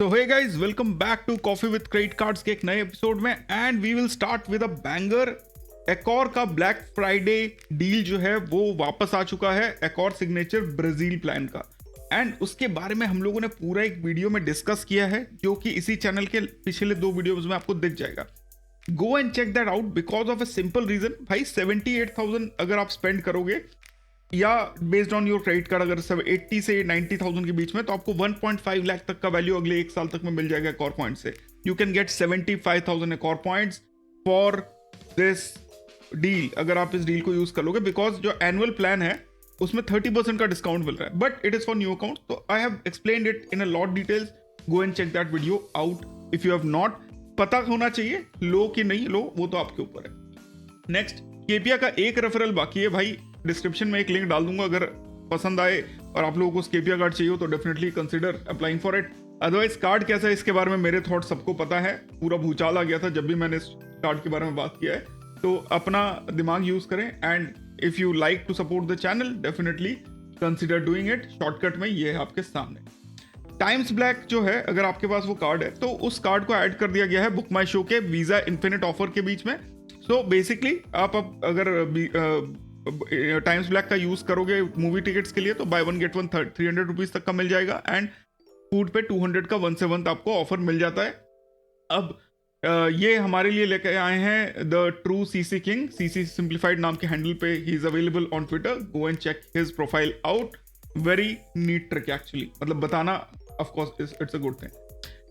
तो hey guys, welcome back to coffee with credit cards के एक नए एपिसोड में and we will start with a banger. Accor का ब्लैक फ्राइडे डील जो है वो वापस आ चुका है, एकॉर सिग्नेचर ब्राजील प्लान का। एंड उसके बारे में हम लोगों ने पूरा एक वीडियो में डिस्कस किया है जो कि इसी चैनल के पिछले 2 वीडियोज में आपको दिख जाएगा। Go and check that out because of a simple reason. भाई 78,000 अगर आप स्पेंड करोगे या based on your credit card अगर सब 80 से 90,000 के बीच में, तो आपको 1.5 लाख तक का वैल्यू अगले 1 साल तक में मिल जाएगा एकॉर पॉइंट से। You can get 75,000 Accor points for this deal अगर आप इस डील को यूज कर लोगे, बिकॉज जो एनुअल प्लान है उसमें 30% का डिस्काउंट मिल रहा है, but it is for new account. तो I have explained it in a lot details. Go and check that video out if you have not. पता होना चाहिए लो कि नहीं लो, वो तो आपके ऊपर है। नेक्स्ट, केपिया का एक रेफरल बाकी है भाई। डिस्क्रिप्शन में एक लिंक डाल दूंगा, अगर पसंद आए और आप लोगों को स्केपिया कार्ड चाहिए हो तो definitely consider applying for it. Otherwise card कैसा है इसके बारे में मेरे थॉट सबको पता है, पूरा भूचाल आ गया था जब भी मैंने इस कार्ड के बारे में बात किया है। तो अपना दिमाग यूज करें and if you like to support the channel definitely consider doing it. Shortcut में ये है आपके सामने। टाइम्स ब्लैक जो है, अगर आपके पास वो कार्ड है तो उस कार्ड को ऐड कर दिया गया है बुक माई शो के वीजा इन्फिनिट ऑफर के बीच में। सो बेसिकली आप अगर टाइम्स ब्लैक का यूज करोगे मूवी टिकट्स के लिए तो बाय 1 गेट 1 300 रुपीज तक का मिल जाएगा एंड फूड पे 200 का 1 से 1 आपको ऑफर मिल जाता है। अब ये हमारे लिए लेकर आए हैं the true CC king, CC simplified नाम के हैंडल पे he is available on Twitter. Go and check his profile out. Very neat trick actually, मतलब बताना of course it's a good thing.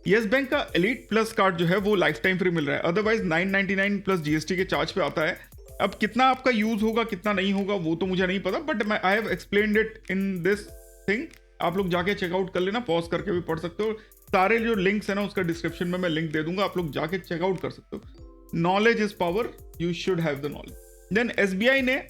Yes bank का एलीट प्लस कार्ड जो है वो life time free मिल रहा है, अदरवाइज 999 प्लस जीएसटी के चार्ज पे आता है। अब कितना आपका यूज होगा कितना नहीं होगा वो तो मुझे नहीं पता, but I have explained it in this thing. आप लोग जाके चेकआउट कर लेना, पॉज करके भी पढ़ सकते हो। सारे जो लिंक्स है ना उसका डिस्क्रिप्शन में मैं लिंक दे दूंगा, आप लोग जाके चेकआउट कर सकते हो। Knowledge is power, you should have the knowledge. Then SBI ने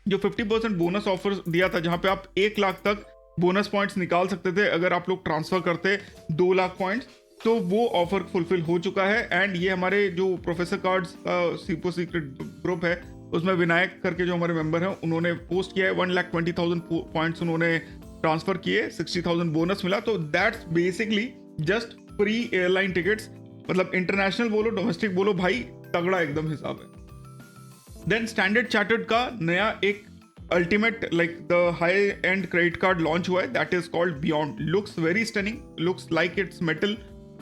जो 50% बोनस ऑफर दिया था, जहां पे आप 1 लाख तक बोनस पॉइंट्स निकाल सकते थे अगर आप लोग ट्रांसफर करते 2 लाख पॉइंट्स, तो वो ऑफर फुलफिल हो चुका है। एंड ये हमारे जो प्रोफेसर कार्ड्स का सुपर सीक्रेट ग्रुप है उसमें विनायक करके जो हमारे मेंबर हैं उन्होंने पोस्ट किया है 1,20,000 पॉइंट्स उन्होंने ट्रांसफर किए, 60,000 बोनस मिला। तो that's basically just free airline tickets, मतलब इंटरनेशनल बोलो डोमेस्टिक बोलो भाई, तगड़ा एकदम हिसाब है। देन स्टैंडर्ड चार्टर्ड का नया एक ultimate like the high and credit card launch हुआ है, that is called beyond. Looks very stunning, looks like it's metal.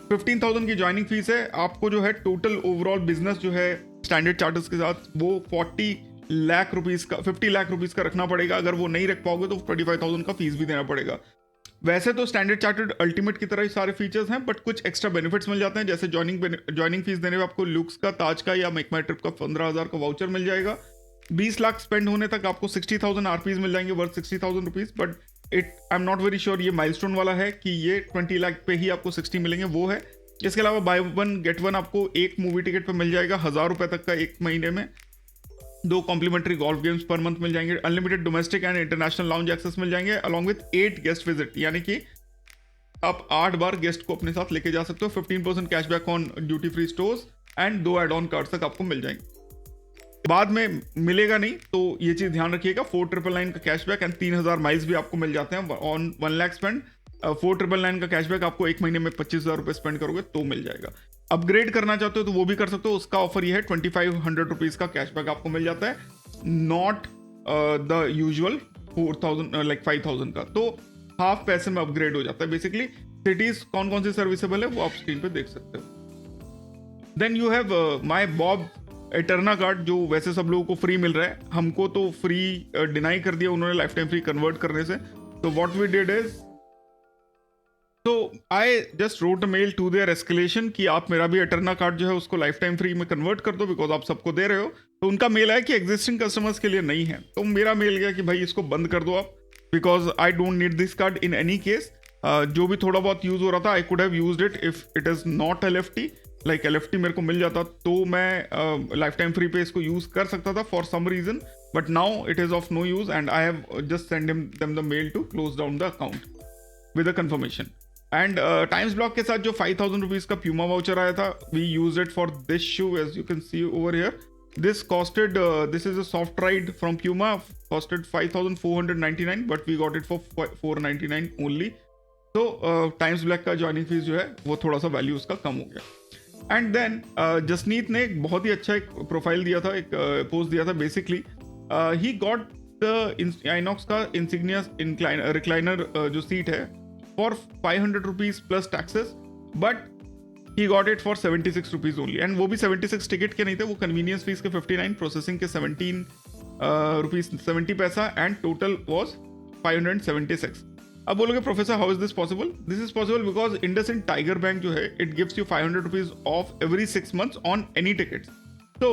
15,000 की ज्वाइनिंग फीस है। आपको जो है टोटल ओवरऑल बिजनेस जो है स्टैंडर्ड चार्टर्स के साथ वो 40 लाख रुपीज का 50 लाख रुपीज का रखना पड़ेगा। अगर वो नहीं रख पाओगे तो 25,000 का फीस भी देना पड़ेगा। वैसे तो स्टैंडर्ड चार्टर्ड अल्टीमेट की तरह ही सारे फीचर्स हैं, बट कुछ एक्स्ट्रा बेनिफिट्स मिल जाते हैं, जैसे ज्वाइनिंग फीस देने में आपको लुक्स का, ताज का या मेक माई ट्रिप का 15,000 का वाउचर मिल जाएगा। 20 लाख स्पेंड होने तक आपको 60,000 आरपीज मिल जाएंगे worth 60,000 rupees. But I am not very sure ये माइलस्टोन वाला है कि ये 20 लाख पे ही आपको 60 मिलेंगे, वो है। इसके अलावा बाय 1 गेट 1 आपको एक मूवी टिकट पे मिल जाएगा 1,000 रुपए तक का एक महीने में। 2 complimentary golf games per month मिल जाएंगे। Unlimited domestic and international lounge access मिल जाएंगे अलॉन्ग विद 8 गेस्ट विजिट, यानी कि आप 8 बार गेस्ट को अपने साथ लेके जा सकते हो। 15% cashback on duty free stores and 2 add on card तक आपको मिल जाएंगे। बाद में मिलेगा नहीं तो ये चीज ध्यान रखिएगा। 4,999 का कैशबैक एंड 3,000 माइल्स भी आपको मिल जाते हैं ऑन 1 लाख स्पेंड। 4,999 का कैशबैक आपको एक महीने में 25,000 रुपए स्पेंड करोगे तो मिल जाएगा। अपग्रेड करना चाहते हो तो वो भी कर सकते हो, उसका ऑफर ये है 2,500 रुपीज का कैशबैक आपको मिल जाता है, नॉट द यूजुअल 4,000 लाइक 5,000 का। तो हाफ पैसे में अपग्रेड हो जाता है बेसिकली। सिटीज कौन कौन सी सर्विसेबल है वो आप स्क्रीन पे देख सकते हो। Then you have my BOB Eterna card, जो वैसे सब लोगों को फ्री मिल रहा है, हमको तो फ्री डिनाई कर दिया उन्होंने लाइफ टाइम फ्री कन्वर्ट करने से। तो व्हाट वी डिड इज, तो I just wrote a mail to their escalation कि आप मेरा भी एटर्ना कार्ड जो है उसको लाइफ टाइम फ्री में कन्वर्ट कर दो, बिकॉज आप सबको दे रहे हो। तो उनका मेल आया कि एग्जिस्टिंग कस्टमर्स के लिए नहीं है। तो मेरा मेल गया कि भाई इसको बंद कर दो आप, because I don't need this card in any case. जो भी थोड़ा बहुत यूज हो रहा था I could have used it if it is not LFT. Like LFT मेरे को मिल जाता तो मैं लाइफ टाइम फ्री पे इसको यूज कर सकता था for some reason, but now it is of no use and I have just send them the mail to close down the account with a confirmation. And Times Black के साथ जो 5,000 rupees का Puma voucher आया था, we use it for this shoe as you can see over here. This costed, this is a soft ride from Puma, costed 5,499, but we got it for 499 only. तो times black का joining fees जो है वो थोड़ा सा value उसका कम हो गया। एंड देन जसनीत ने एक बहुत ही अच्छा एक प्रोफाइल दिया था, एक पोस्ट दिया था। Basically he got the INOX का इंसिग्निया रिक्लाइनर जो सीट है for 500 rupees plus taxes, but he got it for 76 rupees only. And वो भी 76 टिकट के नहीं थे, वो कन्वीनियंस फीस के 59, प्रोसेसिंग के 17 रुपीज 70 पैसा, एंड टोटल वॉज 576। अब बोलोगे professor how is this possible? This is possible because IndusInd tiger bank जो है it gives you 500 rupees off every 6 months on any tickets. तो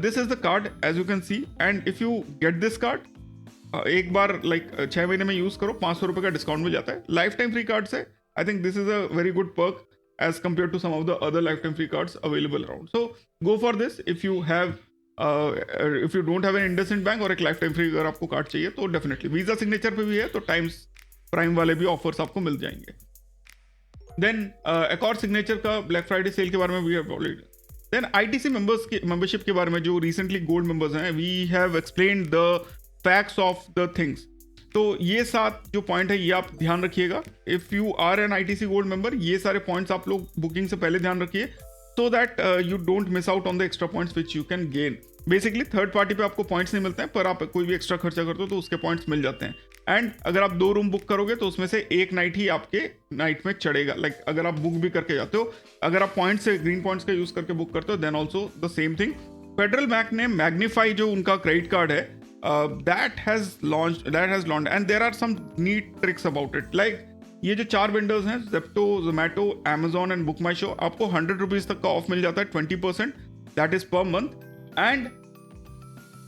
this is the card as you can see, and if you get this card एक बार like 6 महीने में use करो, 500 रुपए का डिस्काउंट मिल जाता है। लाइफ टाइम फ्री कार्ड से I think this is a very good perk as compared to some of the other lifetime free cards available around. So go for this if you have if you don't have an IndusInd Bank और एक lifetime free अगर आपको card चाहिए तो definitely visa signature पे भी है, तो टाइम्स प्राइम वाले भी ऑफर्स आपको मिल जाएंगे। देन एक और सिग्नेचर का ब्लैक फ्राइडे सेल के बारे में we have already. Then ITC members की मेंबरशिप के बारे में जो रिसेंटली गोल्ड मेंबर्स हैं, we have explained the facts of the things. तो ये 7 जो पॉइंट है ये आप ध्यान रखिएगा। If you are an ITC gold member, ये सारे पॉइंट्स आप लोग बुकिंग से पहले ध्यान रखिए, so that you don't miss out on the extra points which you can gain. Basically third party पे आपको पॉइंट्स नहीं मिलते हैं, पर आप कोई भी एक्स्ट्रा खर्चा करते हो तो उसके पॉइंट्स मिल जाते हैं। एंड अगर आप 2 रूम बुक करोगे तो उसमें से एक नाइट ही आपके नाइट में चढ़ेगा। लाइक अगर आप बुक भी करके जाते हो, अगर आप पॉइंट से ग्रीन पॉइंट्स का यूज करके बुक करते हो, then also the same thing. Federal bank ने मैग्नीफाई जो उनका क्रेडिट कार्ड है that has launched and there are some neat tricks about it. Like ये जो 4 वेंडर्स हैं, Zepto, Zomato, Amazon and Book My Show, आपको 100 रुपीज तक का ऑफ मिल जाता है, 20%, that is per month. And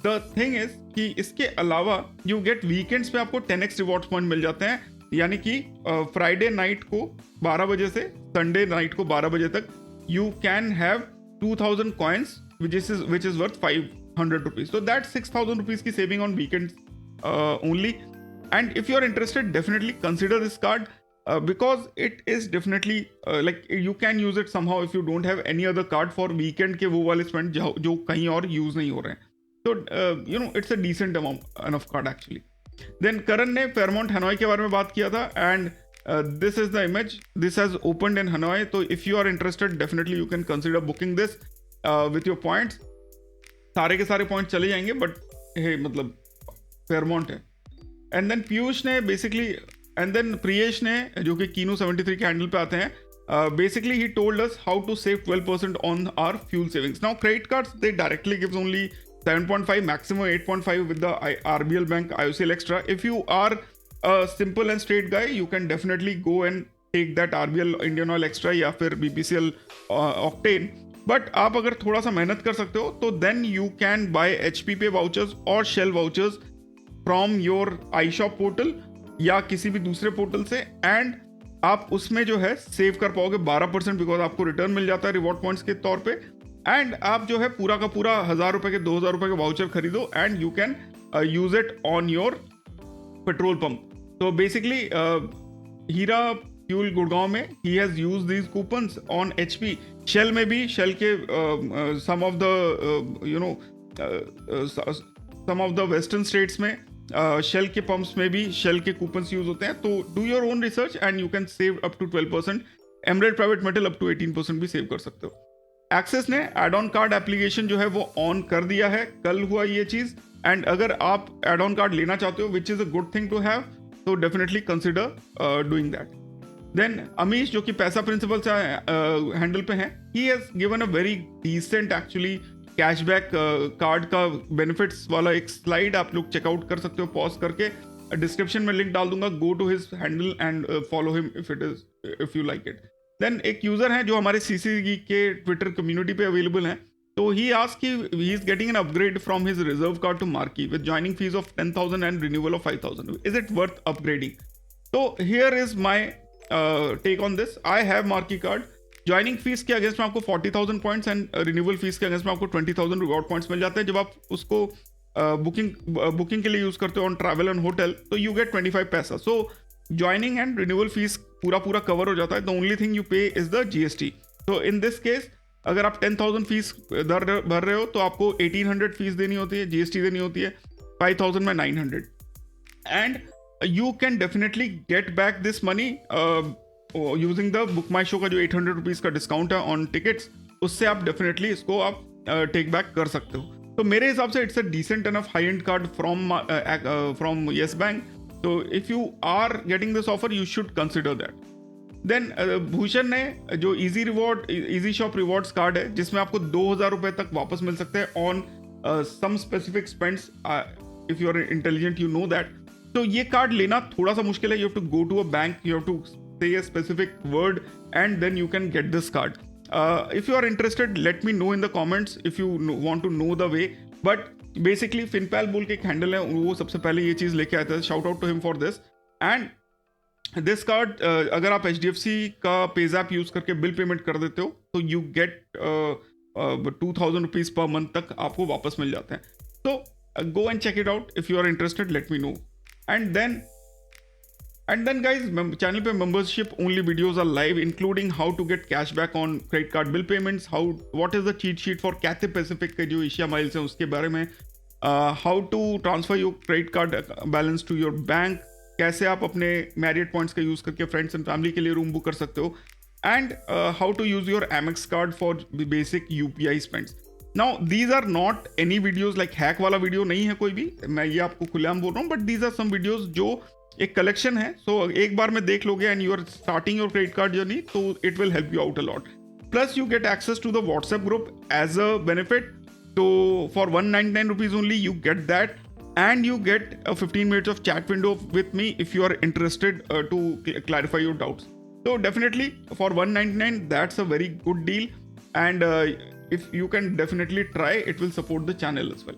the thing is कि इसके अलावा यू गेट वीकेंड्स पे आपको 10x रिवॉर्ड्स पॉइंट मिल जाते हैं, यानी कि फ्राइडे नाइट को 12 बजे से संडे नाइट को 12 बजे तक you can have 2000 coins which is worth 500 rupees. So that's 6,000 rupees की saving on weekends only. And if you are interested, definitely consider this card because it is definitely like you can use it somehow if you don't have any other card for weekend के वो वाले spend जो कहीं और use नहीं हो रहे हैं. So you know it's a decent amount enough card actually. Then करण ने Fairmont Hanoi के बारे में बात किया था and this is the image. This has opened in Hanoi. So if you are interested, definitely you can consider booking this with your points. सारे के सारे पॉइंट चले जाएंगे बट हे मतलब फेयरमॉन्ट है। एंड देन पीयूष ने बेसिकली एंड देन प्रियेश ने जो कि कीनो 73 के हैंडल पे आते हैं, basically he told us how to save 12% on our fuel savings. Now credit cards they directly gives only 7.5, maximum 8.5 with the RBL बैंक IOCL extra. If you are a simple and straight guy you can definitely go and take that RBL Indian Oil extra या फिर BPCL octane. But आप अगर थोड़ा सा मेहनत कर सकते हो तो then you can buy HP Pay vouchers और Shell vouchers from your iShop portal या किसी भी दूसरे पोर्टल से, एंड आप उसमें जो है सेव कर पाओगे 12% बिकॉज आपको रिटर्न मिल जाता है रिवॉर्ड पॉइंट्स के तौर पे। एंड आप जो है पूरा का पूरा 1000 रुपए के 2000 रुपए के वाउचर खरीदो and you can use it on your petrol pump. तो बेसिकली हीरा फ्यूल गुड़गांव में ही has use these coupons on HP। Shell में भी शेल के some of the you know some of the western states में शेल के pumps में भी शेल के कूपन्स यूज होते हैं। तो do your own research and you can save up to 12%। Emeralde private metal up to 18% भी सेव कर सकते हो। एक्सेस ने एड ऑन कार्ड एप्लीकेशन जो है वो ऑन कर दिया है, कल हुआ ये चीज। एंड अगर आप एड ऑन कार्ड लेना चाहते हो which is a good thing to have, तो definitely consider doing that. Then Amish जो कि पैसा प्रिंसिपल से हैंडल पे हैं, he has given a very decent actually cashback card का बेनिफिट्स वाला एक स्लाइड आप लोग चेकआउट कर सकते हो पॉज करके। डिस्क्रिप्शन में लिंक डाल दूंगा, go to his handle and follow him if you like it. Then एक यूजर है जो हमारे CC के ट्विटर कम्युनिटी पे अवेलेबल हैं, तो ही आस्क कि he is getting an upgrade from his reserve card to Marquee with joining fees of 10,000 and renewal of 5,000, is it worth upgrading? तो here is my take on this. I have Marquee card, joining fees के against में आपको 40,000 points and renewal fees के against में आपको 20,000 reward points मिल जाते हैं। जब आप उसको बुकिंग के लिए यूज करते हो ऑन ट्रैवल एंड होटल तो यू गेट 25 पैसा। सो ज्वाइनिंग एंड रिन्यूअल फीस पूरा कवर हो जाता है। द ओनली थिंग यू पे इज द GST। तो इन दिस केस अगर आप 10,000 फीस भर रहे हो तो आपको 1800 फीस देनी होती है, GST देनी होती है, 5,000 में 900। And you can definitely get back this money using the Book My Show का जो 800 रुपीज़ का डिस्काउंट है ऑन टिकट्स, उससे आप डेफिनेटली इसको आप टेक बैक कर सकते हो. तो मेरे हिसाब से it's a decent enough high end card from Yes bank. तो if you are getting this offer you should consider that. Then Bhushan ने जो इजी शॉप रिवॉर्ड्स कार्ड है जिसमें आपको 2000 रुपए तक वापस मिल सकते हैं on some specific spends. If you are intelligent you know that. तो ये कार्ड लेना थोड़ा सा मुश्किल है. You have to go to a bank, you have to say a specific word and then you can get this card. If you are interested, let me know in the comments if you want to know the way. But basically FinPal बोल के एक handle है, वो सबसे पहले ये चीज़ लेके आया था. Shout out to him for this. And this card अगर आप HDFC का पेजैप यूज करके बिल पेमेंट कर देते हो तो you get 2000 rupees per month तक आपको वापस मिल जाते हैं. तो go and check it out. If you are interested, let me know. And then guys, channel पे membership only videos are live, including how to get cashback on credit card bill payments, what is the cheat sheet for Cathay Pacific के जो Asia miles हैं उसके बारे में, how to transfer your credit card balance to your bank, कैसे आप अपने Marriott points का यूज़ करके friends and family के लिए रूम बुक कर सकते हो, and how to use your Amex card for the basic UPI spends. Now these are not any videos like hack वाला वीडियो नहीं है कोई भी, मैं ये आपको खुलेआम बोल रहा हूँ, but these are some videos जो एक कलेक्शन है. सो एक बार में देख लोगे and you are starting your credit card journey, तो it will help you out a lot. Plus you get access to the WhatsApp group as a benefit. तो for 199 rupees only you get that and you get a 15 minutes of chat window with me if you are interested to clarify your doubts. तो definitely for 199 that's a very good deal and if you can definitely try, it will support the channel as well.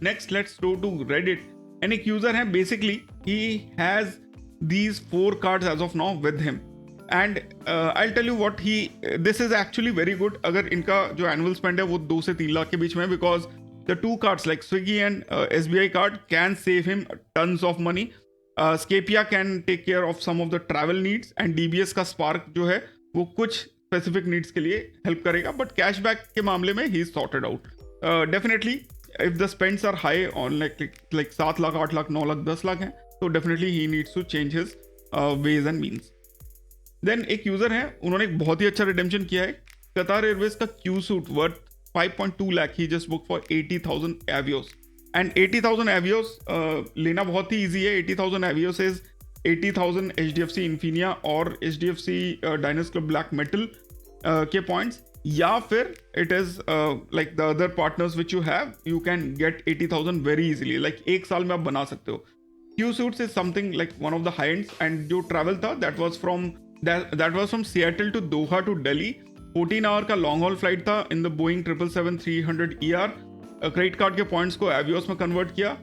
Next let's go to Reddit. And एक user है, basically he has these 4 cards as of now with him and I'll tell you what this is actually very good. अगर इनका जो annual spend है वो 2 से 3 लाख के बीच में, because the 2 cards like Swiggy and SBI card can save him tons of money. Scapia can take care of some of the travel needs and DBS का Spark जो है वो कुछ specific needs के लिए help करेगा, but cashback के मामले में he is sorted out. Definitely if the spends are high on like 7 lakh 8 lakh 9 lakh 10 lakh हैं, तो definitely he needs to change his ways and means. Then एक यूजर है, उन्होंने एक बहुत ही अच्छा रिडेम्पशन किया है. कतार एयरवेज का Q suite worth 5.2 lakh he just book for 80,000 Avios. And 80,000 Avios लेना बहुत ही ईजी है. 80,000 एवियोस इज 80,000 HDFC इन्फिनिया और HDFC Diners club black metal के पॉइंट्स, या फिर it is like the other partners which you have, you can get 80,000 very easily. Like एक साल में आप बना सकते हो. Q suites is something like one of the high ends. And जो ट्रैवल था that was from Seattle to Doha to Delhi. 14 hour का लॉन्ग हॉल फ्लाइट था in the Boeing 777-300ER. Credit card के पॉइंट्स को एवियोस में convert किया.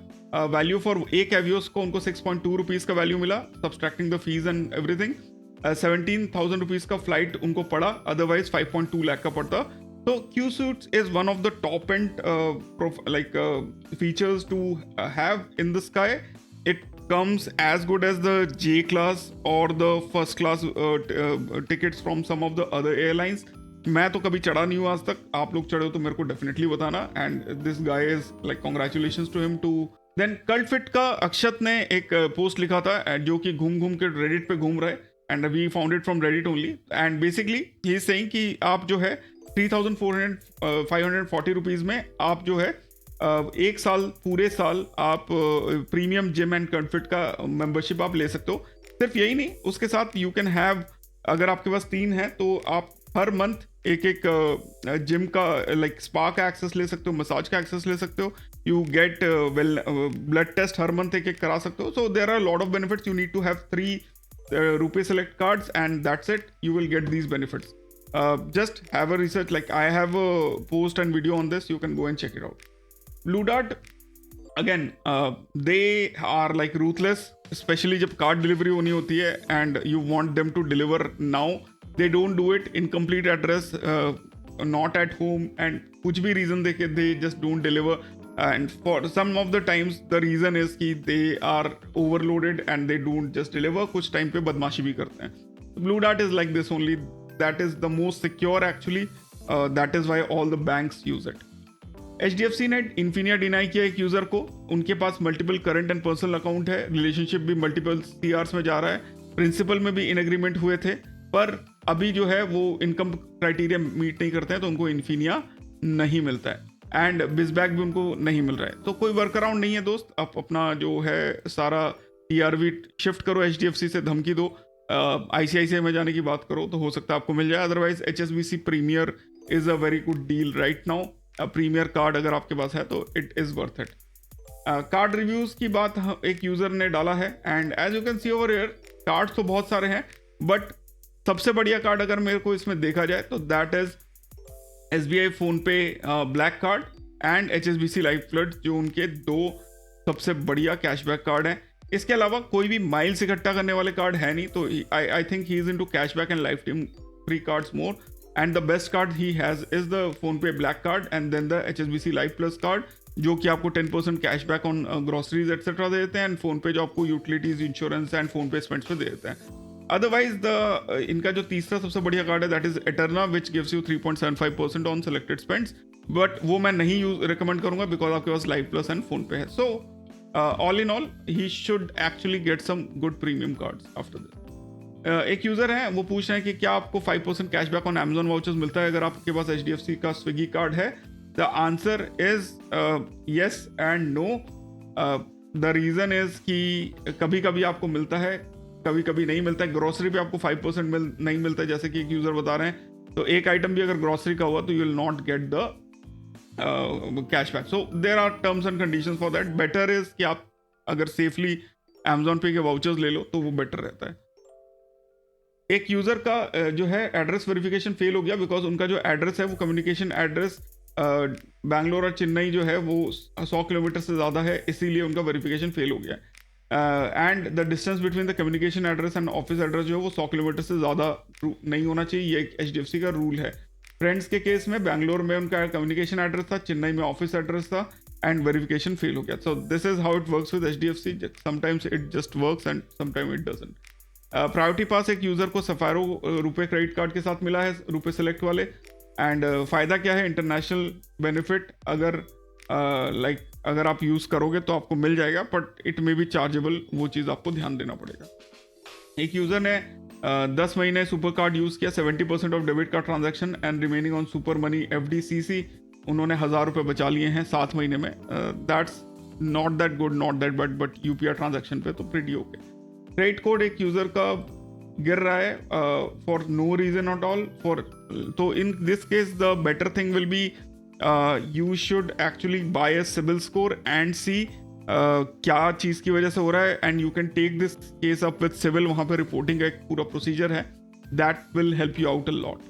Value for एक एवियोस को उनको 6.2 रुपीज़ का वैल्यू मिला, subtracting the fees and everything. 17,000 rupees का फ्लाइट उनको पड़ा, अदरवाइज 5.2 लाख का पड़ता. तो Q suites is one of the top and features to have in the sky. It comes as good as the J class or the first class tickets from some of the other airlines. मैं तो कभी चढ़ा नहीं हूँ आज तक. आप लोग चढ़े हो तो मेरे को डेफिनेटली बताना. And this guy is like congratulations to him too. Then cult fit का अक्षत ने एक पोस्ट लिखा था जो कि घूम घूम के रेडिट पे घूम रहा है, and we found it from Reddit only. And basically he is saying कि आप जो है 3,540 रुपीज़ में आप जो है एक साल पूरे साल आप प्रीमियम जिम एंड कम्फर्ट का मेंबरशिप आप ले सकते हो. सिर्फ यही नहीं, उसके साथ यू कैन हैव, अगर आपके पास 3 है तो आप हर मंथ एक जिम का लाइक स्पा का एक्सेस ले सकते हो, मसाज का एक्सेस ले सकते हो. यू गेट ब्लड टेस्ट हर मंथ एक करा सकते हो. So there are lot of benefits. You need to have 3 RuPay select cards and that's it. You will get these benefits. Just have a research, like I have a post and video on this, you can go and check it out. Blue Dart, again, they are like ruthless, especially जब card delivery होनी होती है and you want them to deliver now. They don't do it. Incomplete address, not at home, and कुछ भी reason देके they just don't deliver. And for some of the times the reason is कि they are overloaded and they don't just deliver. कुछ time पे बदमाशी भी करते हैं. Blue Dart is like this only. That is the most secure actually. That is why all the banks use it. HDFC ने Infinia deny किया एक user को, उनके पास multiple current and personal account है, रिलेशनशिप भी मल्टीपल सीआर्स में जा रहा है, प्रिंसिपल में भी इन एग्रीमेंट हुए थे, पर अभी जो है वो इनकम क्राइटेरिया मीट नहीं करते हैं तो उनको इन्फिनिया नहीं मिलता है एंड बिजबैक भी उनको नहीं मिल रहा है। तो कोई वर्क अराउंड नहीं है दोस्त, आप अपना जो है सारा TRV शिफ्ट करो, HDFC से धमकी दो, ICICI में जाने की बात करो तो हो सकता है आपको मिल जाए, otherwise HSBC premier is a very good deal right now. Premier card अगर आपके पास है तो it is worth it. Card reviews की बात एक यूज़र ने डाला है and as you can see over here card तो बहुत सारे हैं, बट सबसे बढ़िया कार्ड अगर मेरे को इसमें देखा जाए तो that is SBI PhonePe black card and HSBC life flood, जो उनके दो सबसे बढ़िया कैशबैक कार्ड हैं। इसके अलावा कोई भी माइल्स इकट्ठा करने वाले कार्ड है नहीं, तो I think he is into cashback and life time free cards more, and the best card he has is the PhonePe black card and then the HSBC life plus card, जो कि आपको 10% cashback on groceries etcetera दे देते हैं, and PhonePe जो आपको utilities, insurance and PhonePe spends पे दे देते हैं। अदरवाइज द इनका जो तीसरा सबसे बढ़िया कार्ड है that is Eterna, which gives you 3.75% on selected spends, but वो मैं नहीं रिकमेंड करूंगा बिकॉज आपके पास लाइफ प्लस एंड फोनपे है। So all in all he should actually get some good premium cards after this. एक user है वो पूछ रहे हैं कि क्या आपको 5% कैशबैक ऑन Amazon वाउचर्स मिलता है अगर आपके पास HDFC का स्विगी कार्ड है। The answer is yes and no. The reason is कि कभी कभी आपको मिलता है, कभी कभी नहीं मिलता है। ग्रोसरी पे आपको 5% नहीं मिलता है, जैसे कि एक यूजर बता रहे हैं, तो एक आइटम भी अगर ग्रोसरी का हुआ तो you will not get the cashback. So there are terms and conditions for that. Better is कि आप अगर सेफली Amazon पे के वाउचर्स ले लो तो वो बेटर रहता है। एक यूजर का जो है एड्रेस वेरिफिकेशन फेल हो गया बिकॉज उनका जो एड्रेस है वो कम्युनिकेशन एड्रेस बैंगलोर और चेन्नई जो है वो 100 किलोमीटर से ज़्यादा है, इसीलिए उनका वेरिफिकेशन फेल हो गया। And the distance between the communication address and office address जो है वो 100 किलोमीटर से ज़्यादा नहीं होना चाहिए, ये एक HDFC का रूल है। फ्रेंड्स के केस में बैंगलोर में उनका कम्युनिकेशन एड्रेस था, चेन्नई में ऑफिस एड्रेस था, एंड वेरिफिकेशन फेल हो गया। So this is how it works with HDFC, sometimes it just works and sometime it doesn't. Priority pass एक यूज़र को सफारो रुपए क्रेडिट कार्ड के साथ मिला है, रुपए सेलेक्ट वाले, एंड फ़ायदा क्या है, इंटरनेशनल बेनिफिट अगर अगर आप यूज़ करोगे तो आपको मिल जाएगा, but it may be chargeable, वो चीज़ आपको ध्यान देना पड़ेगा। एक यूज़र ने 10 महीने सुपर कार्ड यूज़ किया, 70% of debit card transaction and remaining on super money FDCC, उन्होंने 1000 रुपये बचा लिए हैं 7 महीने में। That's not that good, not that but UPI transaction पे तो प्रीटी ओके। क्रेडिट कोड एक यूजर का गिर रहा है for no reason at all, तो in this case the better thing will be you should actually buy a CIBIL score and see क्या चीज़ की वजह से हो रहा है, and you can take this case up with CIBIL, वहाँ पे रिपोर्टिंग का एक पूरा प्रोसीजर है, that will help you out a lot.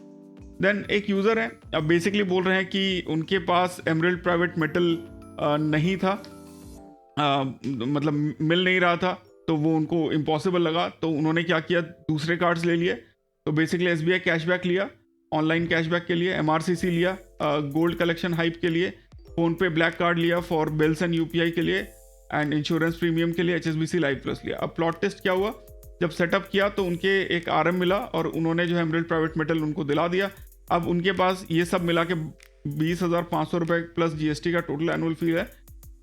Then एक यूज़र है, अब बेसिकली बोल रहे हैं कि उनके पास एमरल्ड प्राइवेट मेटल नहीं था, मतलब मिल नहीं रहा था, तो वो उनको इम्पॉसिबल लगा, तो उन्होंने क्या किया, दूसरे कार्ड्स ले लिए। तो बेसिकली SBI कैशबैक लिया ऑनलाइन कैशबैक के लिए, MRCC लिया गोल्ड कलेक्शन हाइप के लिए, फ़ोनपे ब्लैक कार्ड लिया फॉर बिल्स एंड UPI के लिए, एंड इंश्योरेंस प्रीमियम के लिए HSBC लाइफ प्लस लिया। अब प्लॉट टेस्ट क्या हुआ, जब सेटअप किया तो उनके एक RM मिला और उन्होंने जो है एमरल्ड प्राइवेट मेटल उनको दिला दिया। अब उनके पास ये सब मिला के 20,500 रुपये प्लस GST का टोटल एनुअल फी है।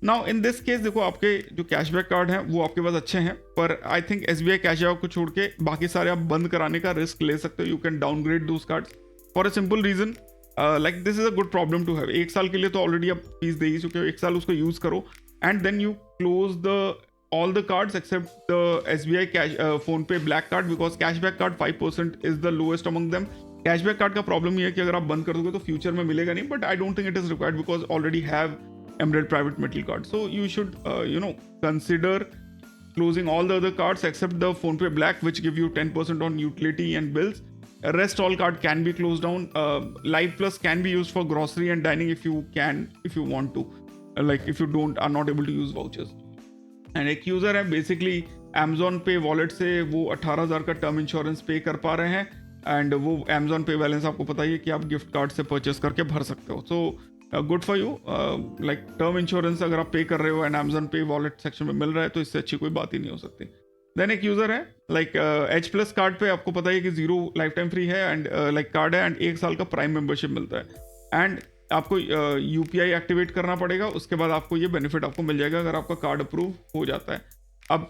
नाउ इन दिस केस देखो, आपके जो कैशबैक कार्ड हैं वो आपके पास अच्छे हैं, पर आई थिंक SBI कैशबैक को छोड़ के बाकी सारे आप बंद कराने का रिस्क ले सकते हो। You can downgrade those cards for a simple reason, like this is a good problem to have. 1 साल के लिए तो ऑलरेडी आप फीस दे ही चुके हो, 1 साल उसको यूज करो and then you close all the cards except the SBI cash phone pay black card, because cashback card 5% is the lowest among them. cashback card का प्रॉब्लम ये है कि अगर आप बंद कर दोगे तो फ्यूचर में मिलेगा नहीं, but I don't think it is required because already have emerald private metal card. So you should consider closing all the other cards except the phone pay black, which give you 10% on utility and bills. Rest all card can be closed down. Life Plus can be used for grocery and dining if you want to, like if you are not able to use vouchers. And एक user है, basically Amazon पे wallet से वो 18,000 का term insurance पे कर पा रहे हैं, एंड वो Amazon पे बैलेंस आपको पता ही है कि आप गिफ्ट कार्ड से परचेस करके भर सकते हो। So good for you, like term insurance अगर आप पे कर रहे हो एंड Amazon पे वॉलेट सेक्शन में मिल रहा है तो इससे अच्छी कोई बात ही नहीं हो सकती। देन एक यूज़र है, लाइक H प्लस कार्ड पे आपको पता ही है कि 0 लाइफ टाइम फ्री है एंड लाइक कार्ड है, एंड 1 साल का प्राइम मेंबरशिप मिलता है, एंड आपको UPI एक्टिवेट करना पड़ेगा, उसके बाद आपको ये बेनिफिट आपको मिल जाएगा अगर आपका कार्ड अप्रूव हो जाता है। अब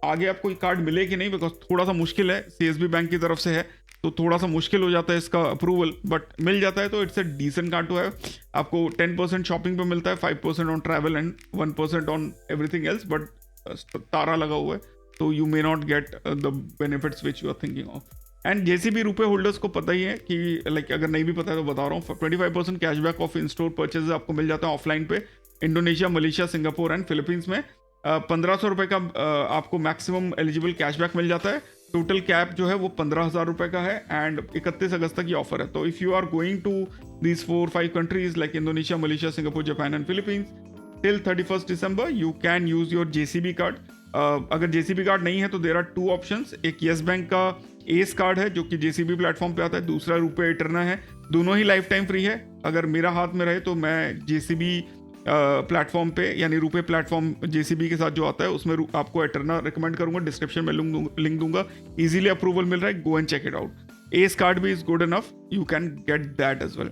आगे आपको ये कार्ड मिले कि नहीं, बिकॉज थोड़ा सा मुश्किल है, CSB बैंक की तरफ से है तो थोड़ा सा मुश्किल हो जाता है इसका अप्रूवल, बट मिल जाता है तो it's a decent card to have. आपको 10% शॉपिंग पे मिलता है, 5% on travel and 1% on everything else, but तारा लगा हुआ है तो you may not get the benefits which you are thinking of. And JCB RuPay holders को पता ही है कि लाइक अगर नहीं भी पता है तो बता रहा हूँ, 25% cashback of in store purchase आपको मिल जाता है ऑफलाइन पे Indonesia, Malaysia, Singapore and Philippines में। 1500 रुपये का आपको मैक्सिमम एलिजिबल कैशबैक मिल जाता है। टोटल कैप जो है वो 15,000 रुपये का है एंड 31 अगस्त तक ये ऑफर है। तो if you are going to these 4-5 countries like Indonesia, Malaysia, Singapore, Japan and Philippines till 31 December you can use your JCB card. अगर JCB कार्ड नहीं है तो देर आर 2 ऑप्शंस, एक येस बैंक का एस कार्ड है जो कि JCB प्लेटफॉर्म पे आता है, दूसरा रुपए इटरना है। दोनों ही लाइफ टाइम फ्री है। अगर मेरा हाथ में रहे तो मैं JCB प्लेटफॉर्म पे यानी रुपए प्लेटफॉर्म JCB के साथ जो आता है उसमें आपको एटर्ना रिकमेंड करूंगा, डिस्क्रिप्शन में लिंक दूंगा। इजीली अप्रूवल मिल रहा है, go and check it out. Ace card भी is good enough, you can get that as well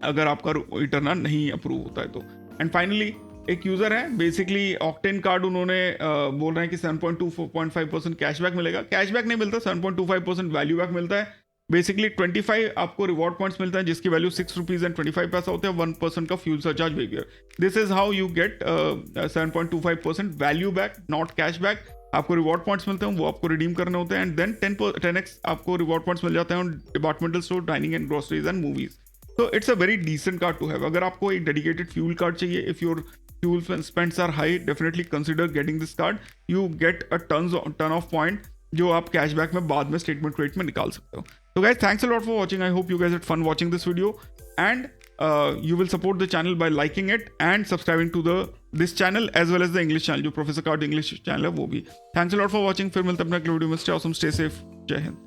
अगर आपका इटर्ना नहीं अप्रूव होता है तो। एंड फाइनली एक यूजर है बेसिकली ऑक्टेन कार्ड, उन्होंने बोल रहे हैं कि 7.25% कैशबैक मिलेगा। कैशबैक नहीं मिलता, 7.25% वैल्यू बैक मिलता है। बेसिकली 25 आपको रिवॉर्ड पॉइंट्स मिलता है जिसकी वैल्यू 6 रुपीज एंड 25 पैसा होता है, 1% का fuel surcharge behaviour. This is how you get 7.25% value back, not cash back. आपको रिवॉर्ड पॉइंट्स मिलते हैं, वो आपको रिडीम करने होते हैं एंड देन 10x आपको रिवॉर्ड पॉइंट्स मिल जाते हैं on departmental store, dining and groceries and movies. तो it's a very decent card to have. अगर आपको एक डेडिकेटेड फ्यूल कार्ड चाहिए, if your fuel spends are high, definitely consider getting this card. You get a ton of point जो आप cashback में बाद में स्टेटमेंट क्रेडिट में निकाल सकते हो। So guys, thanks a lot for watching. I hope you guys had fun watching this video, and you will support the channel by liking it and subscribing to this channel as well as the English channel, जो Professor Card English channel है वो भी। Thanks a lot for watching. फिर मिलते हैं अपने अगले video में। Stay awesome, stay safe. जय हिंद।